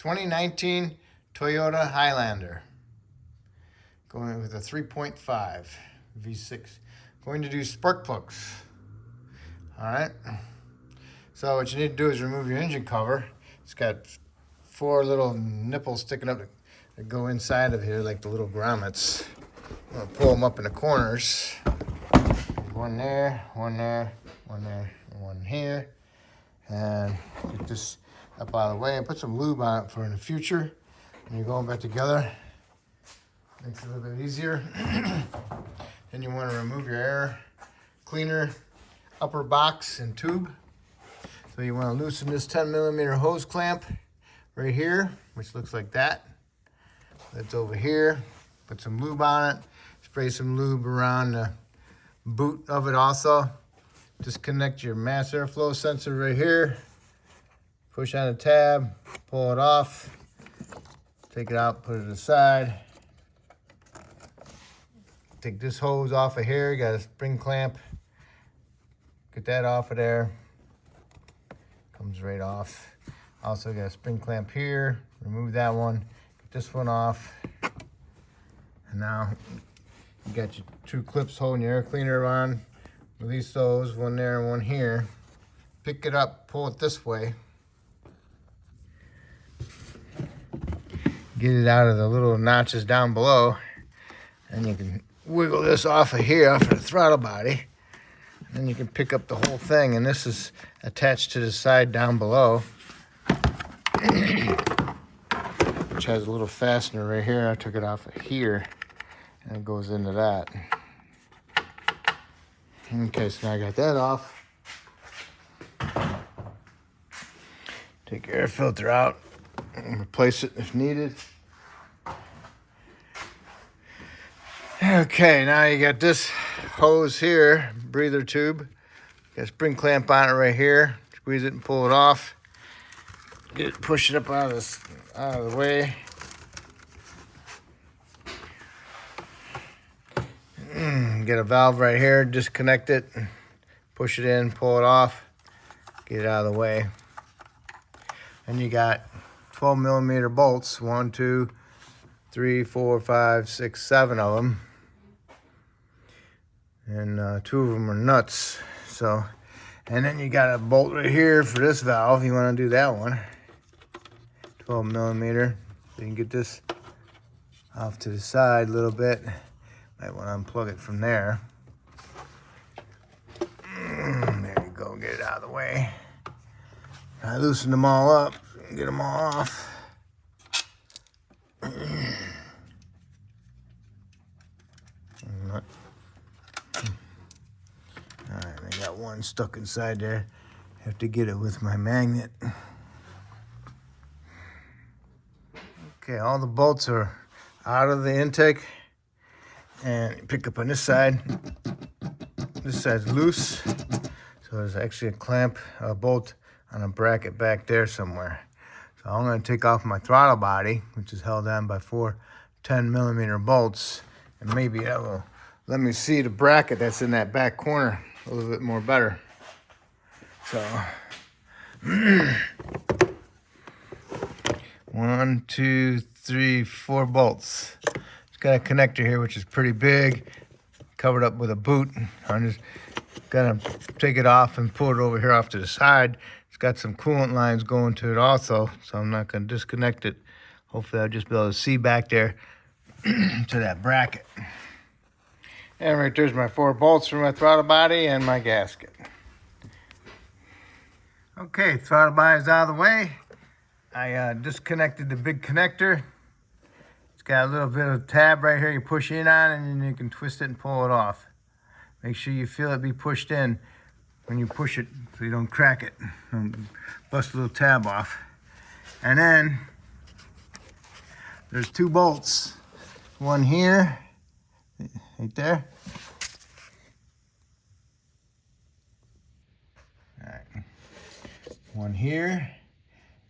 2019 Toyota Highlander. Going with a 3.5 V6. Going to do spark plugs. Alright. So what you need to do is remove your engine cover. It's got 4 little nipples sticking up that go inside of here like the little grommets. I'm going to pull them up in the corners. One there, one there, one there, and one here. And get this up out of the way and put some lube on it for in the future. When you're going back together, makes it a little bit easier. Then you want to remove your air cleaner upper box and tube. So you want to loosen this 10mm hose clamp right here, which looks like that. That's over here. Put some lube on it. Spray some lube around the boot of it also. Disconnect your mass airflow sensor right here. Push on the tab, pull it off. Take it out, put it aside. Take this hose off of here. You got a spring clamp. Get that off of there. Comes right off. Also got a spring clamp here. Remove that one. Get this one off. And now you got your 2 clips holding your air cleaner on. Release those, one there and one here. Pick it up, pull it this way. Get it out of the little notches down below. And you can wiggle this off of here, off of the throttle body. And then you can pick up the whole thing. And this is attached to the side down below. Which has a little fastener right here. I took it off of here. And it goes into that. Okay, so now I got that off. Take your air filter out and replace it if needed. Okay, now you got this hose here, breather tube. Got a spring clamp on it right here. Squeeze it and pull it off. Get it, push it up out of the way. Get a valve right here, disconnect it, push it in, pull it off, get it out of the way. And you got 12mm bolts, 1, 2, 3, 4, 5, 6, 7 of them. And 2 of them are nuts. So, and then you got a bolt right here for this valve. You want to do that one, 12mm. So you can get this off to the side a little bit. Might want to unplug it from there. There you go, get it out of the way. I loosened them all up, get them all off. All right, I got one stuck inside there. Have to get it with my magnet. Okay, all the bolts are out of the intake. And you pick up on this side. This side's loose. So there's actually a clamp, a bolt on a bracket back there somewhere. So I'm going to take off my throttle body, which is held on by 4 10mm bolts. And maybe that will let me see the bracket that's in that back corner a little bit more better. So, 1, 2, 3, 4 bolts. It's got a connector here, which is pretty big, covered up with a boot. I'm just gonna take it off and pull it over here off to the side. It's got some coolant lines going to it also, so I'm not gonna disconnect it. Hopefully I'll just be able to see back there to that bracket. And right there's my 4 bolts for my throttle body and my gasket. Okay, throttle body is out of the way. I disconnected the big connector. Got a little bit of tab right here you push in on, and then you can twist it and pull it off. Make sure you feel it be pushed in when you push it so you don't crack it. Don't bust a little tab off. And then there's 2 bolts. One here, right there. All right. One here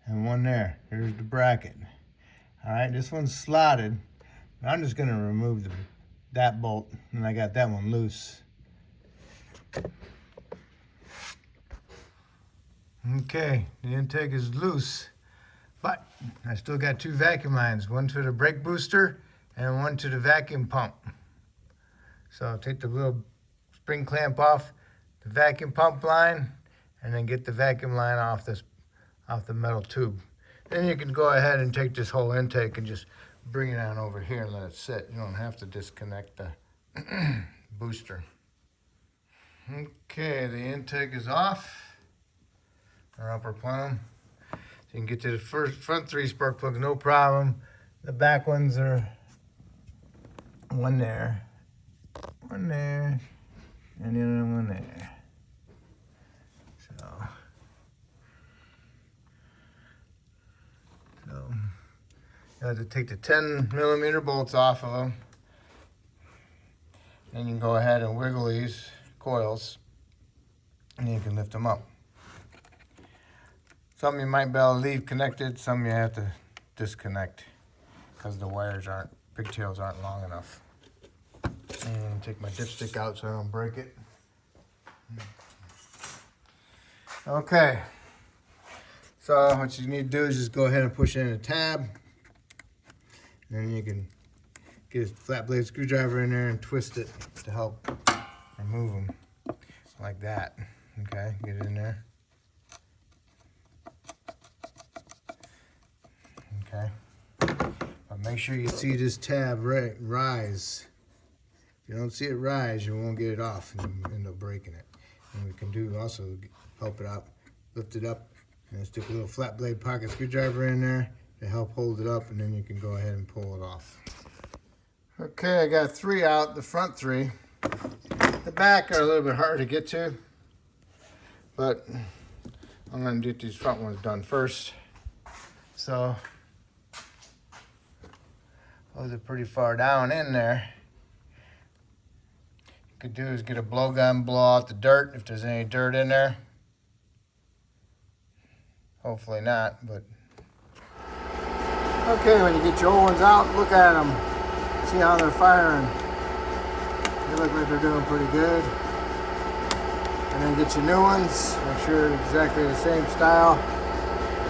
and one there. There's the bracket. All right, this one's slotted. I'm just gonna remove that bolt, and I got that one loose. Okay, the intake is loose. But I still got 2 vacuum lines, one to the brake booster and one to the vacuum pump. So I'll take the little spring clamp off the vacuum pump line and then get the vacuum line off the metal tube. Then you can go ahead and take this whole intake and just bring it on over here and let it sit. You don't have to disconnect the booster. Okay, the intake is off, our upper plenum. So you can get to the front 3 spark plugs, no problem. The back ones are one there, and the other one there. So you have to take the 10mm bolts off of them. Then you can go ahead and wiggle these coils, and you can lift them up. Some you might be able to leave connected, some you have to disconnect because the wires pigtails aren't long enough. And take my dipstick out so I don't break it. Okay, so what you need to do is just go ahead and push in a tab, and then you can get a flat blade screwdriver in there and twist it to help remove them like that. Okay, get it in there. Okay, but make sure you see this tab rise. If you don't see it rise, you won't get it off and you end up breaking it. And we can do also help it out, lift it up, and stick a little flat blade pocket screwdriver in there to help hold it up, and then you can go ahead and pull it off. Okay, I got 3 out, the front 3. The back are a little bit hard to get to, but I'm going to get these front ones done first. So those are pretty far down in there. What you could do is get a blowgun, blow out the dirt if there's any dirt in there. Hopefully not, but okay, when you get your old ones out, look at them. See how they're firing. They look like they're doing pretty good. And then get your new ones. Make sure it's exactly the same style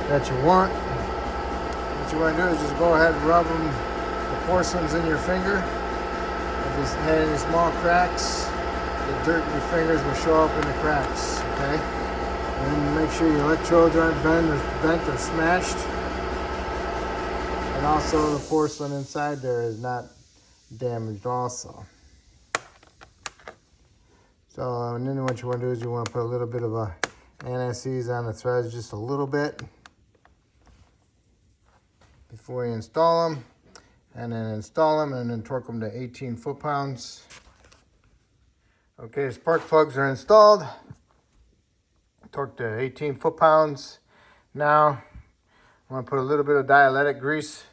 that you want. What you want to do is just go ahead and rub them, the porcelains in your finger. If there's any small cracks, the dirt in your fingers will show up in the cracks, okay? And make sure your electrodes aren't bent or smashed. And also the porcelain inside there is not damaged also. So, and then what you want to do is you want to put a little bit of a anti-seize on the threads, just a little bit, before you install them. And then install them and then torque them to 18 foot-pounds. Okay, spark plugs are installed. Torque to 18 foot-pounds. Now, I want to put a little bit of dielectric grease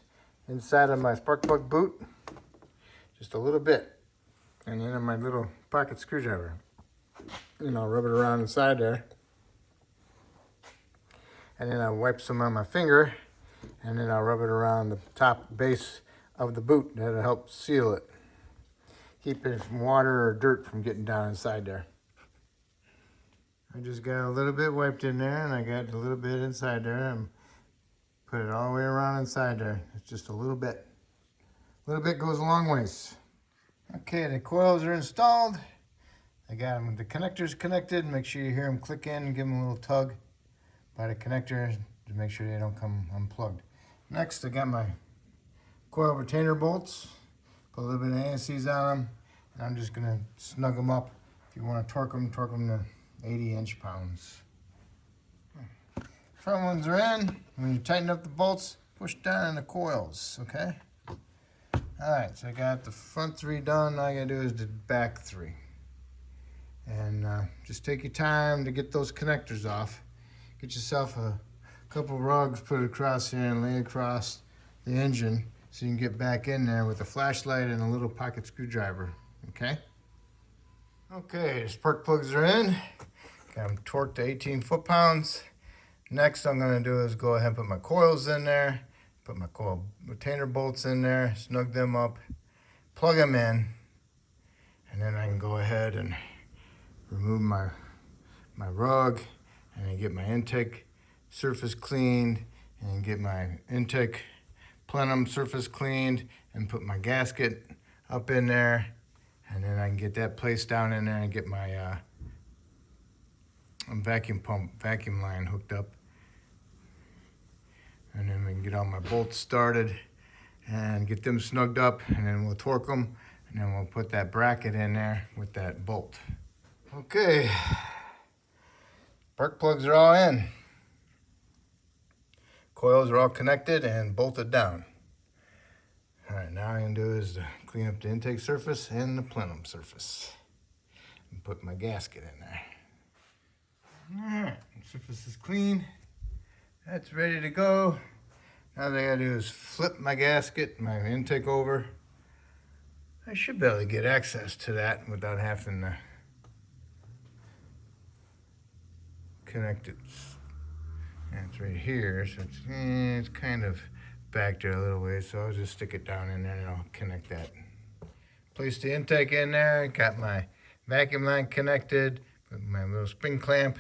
inside of my spark plug boot. Just a little bit. And then in my little pocket screwdriver. And I'll rub it around inside there. And then I'll wipe some on my finger. And then I'll rub it around the top base of the boot. That'll help seal it. Keep it from water or dirt from getting down inside there. I just got a little bit wiped in there, and I got a little bit inside there, and put it all the way around inside there. It's just a little bit. A little bit goes a long ways. Okay, the coils are installed. I got them, the connectors connected. Make sure you hear them click in and give them a little tug by the connector to make sure they don't come unplugged. Next, I got my coil retainer bolts. Put a little bit of anti-seize on them. And I'm just gonna snug them up. If you want to torque them to 80 inch-pounds. Front ones are in. When you tighten up the bolts, push down on the coils, okay? Alright, so I got the front 3 done. All I gotta do is the back 3. And just take your time to get those connectors off. Get yourself a couple rugs, put it across here and lay across the engine so you can get back in there with a flashlight and a little pocket screwdriver, okay? Okay, the spark plugs are in. Got them torqued to 18 foot-pounds. Next I'm going to do is go ahead and put my coils in there, put my coil retainer bolts in there, snug them up, plug them in, and then I can go ahead and remove my rug and then get my intake surface cleaned and get my intake plenum surface cleaned and put my gasket up in there, and then I can get that placed down in there and get my vacuum line hooked up, and then we can get all my bolts started and get them snugged up, and then we'll torque them, and then we'll put that bracket in there with that bolt. Okay, spark plugs are all in. Coils are all connected and bolted down. All right, now all I'm gonna do is clean up the intake surface and the plenum surface and put my gasket in there. All right, the surface is clean. That's ready to go. Now all I gotta do is flip my gasket, my intake over. I should be able to get access to that without having to connect it. And it's right here, so it's kind of back there a little ways, so I'll just stick it down in there and I'll connect that. Place the intake in there, got my vacuum line connected, put my little spring clamp,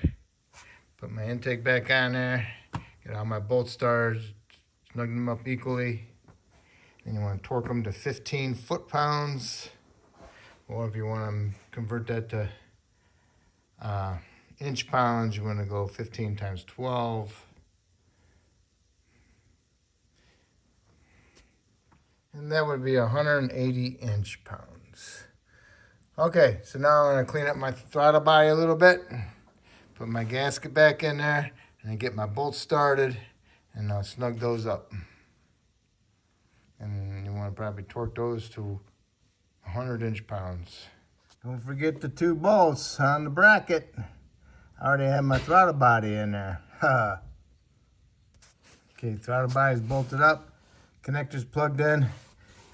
put my intake back on there, get all my bolt stars, snug them up equally. Then you want to torque them to 15 foot-pounds, or if you want to convert that to inch pounds, you want to go 15 times 12. And that would be 180 inch pounds. Okay, so now I'm going to clean up my throttle body a little bit, put my gasket back in there, and then get my bolts started, and I'll snug those up. And you want to probably torque those to 100 inch pounds. Don't forget the 2 bolts on the bracket. I already have my throttle body in there. Okay, throttle body is bolted up, connectors plugged in.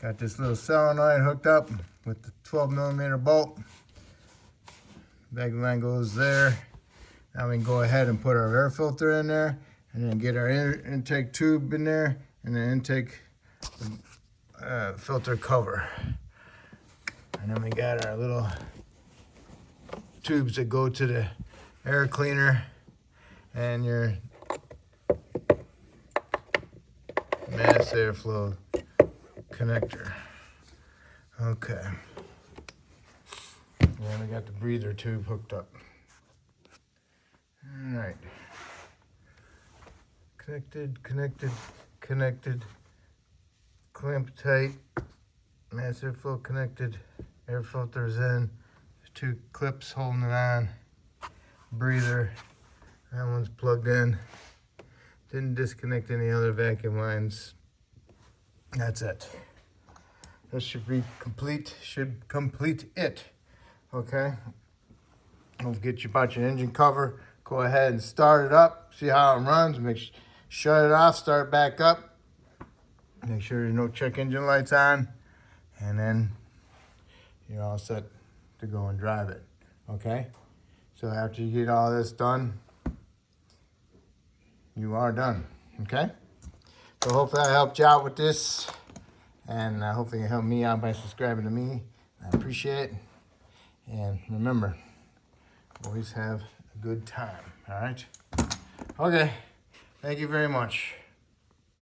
Got this little solenoid hooked up with the 12mm bolt. Vacuum line goes there. Now we can go ahead and put our air filter in there, and then get our intake tube in there, and the intake filter cover. And then we got our little tubes that go to the air cleaner and your mass airflow connector. Okay. And we got the breather tube hooked up. All right. Connected, connected, connected. Clamp tight. Mass airflow connected. Air filters in. There's 2 clips holding it on. Breather. That one's plugged in. Didn't disconnect any other vacuum lines. That's it. This should be complete. Should complete it. Okay. Don't forget about your engine cover. Go ahead and start it up. See how it runs. Shut it off. Start it back up. Make sure there's no check engine lights on. And then you're all set to go and drive it. Okay. So after you get all this done, you are done. Okay. So hopefully I helped you out with this. And hopefully you help me out by subscribing to me. I appreciate it. And remember, always have a good time. All right? Okay. Thank you very much.